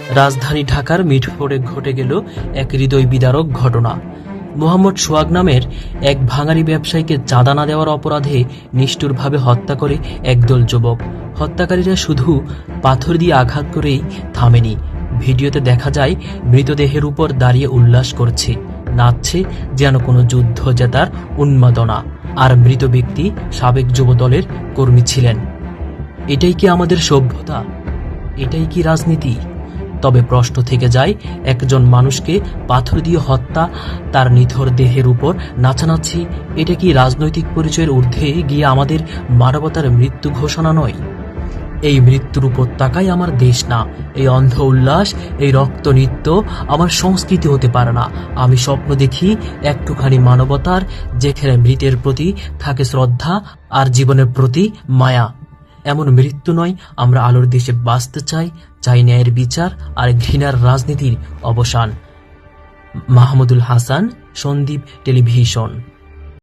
রাজধানী ঢাকার মিটফোর্ডে ঘটে গেল এক হৃদয় বিদারক ঘটনা। মোহাম্মদ সোহাগ নামের এক ভাঙারি ব্যবসায়ীকে চাঁদা না দেওয়ার অপরাধে নিষ্ঠুরভাবে হত্যা করে একদল যুবক। হত্যাকারীরা শুধু পাথর দিয়ে আঘাত করেই থামেনি। ভিডিওতে দেখা যায় মৃতদেহের উপর দাঁড়িয়ে উল্লাস করছে, নাচছে যেন কোনো যুদ্ধ জেতার উন্মাদনা। আর মৃত ব্যক্তি সাবেক যুব দলের কর্মী ছিলেন। এটাই কি আমাদের সভ্যতা? এটাই কি রাজনীতি? তবে প্রশ্ন থেকে যায়, একজন মানুষকে পাথর দিয়ে হত্যা, তার নিথর দেহের উপর নাচানাচি, এটা কি রাজনৈতিক পরিচয়ের ঊর্ধ্বে গিয়ে আমাদের মানবতার মৃত্যু ঘোষণা নয়? এই মৃত্যুর উপত্যকাই আমার দেশ না। এই অন্ধ উল্লাস, এই রক্ত নৃত্য আমার সংস্কৃতি হতে পারে না। আমি স্বপ্ন দেখি একটুখানি মানবতার, যেখানে মৃতের প্রতি থাকে শ্রদ্ধা আর জীবনের প্রতি মায়া। এমন মৃত্যু নয়। আমরা আলোর দেশে বাঁচতে চাই, চাই ন্যায়ের বিচার আর ঘৃণার রাজনীতির অবসান। মাহমুদুল হাসান, সন্দীপ টেলিভিশন।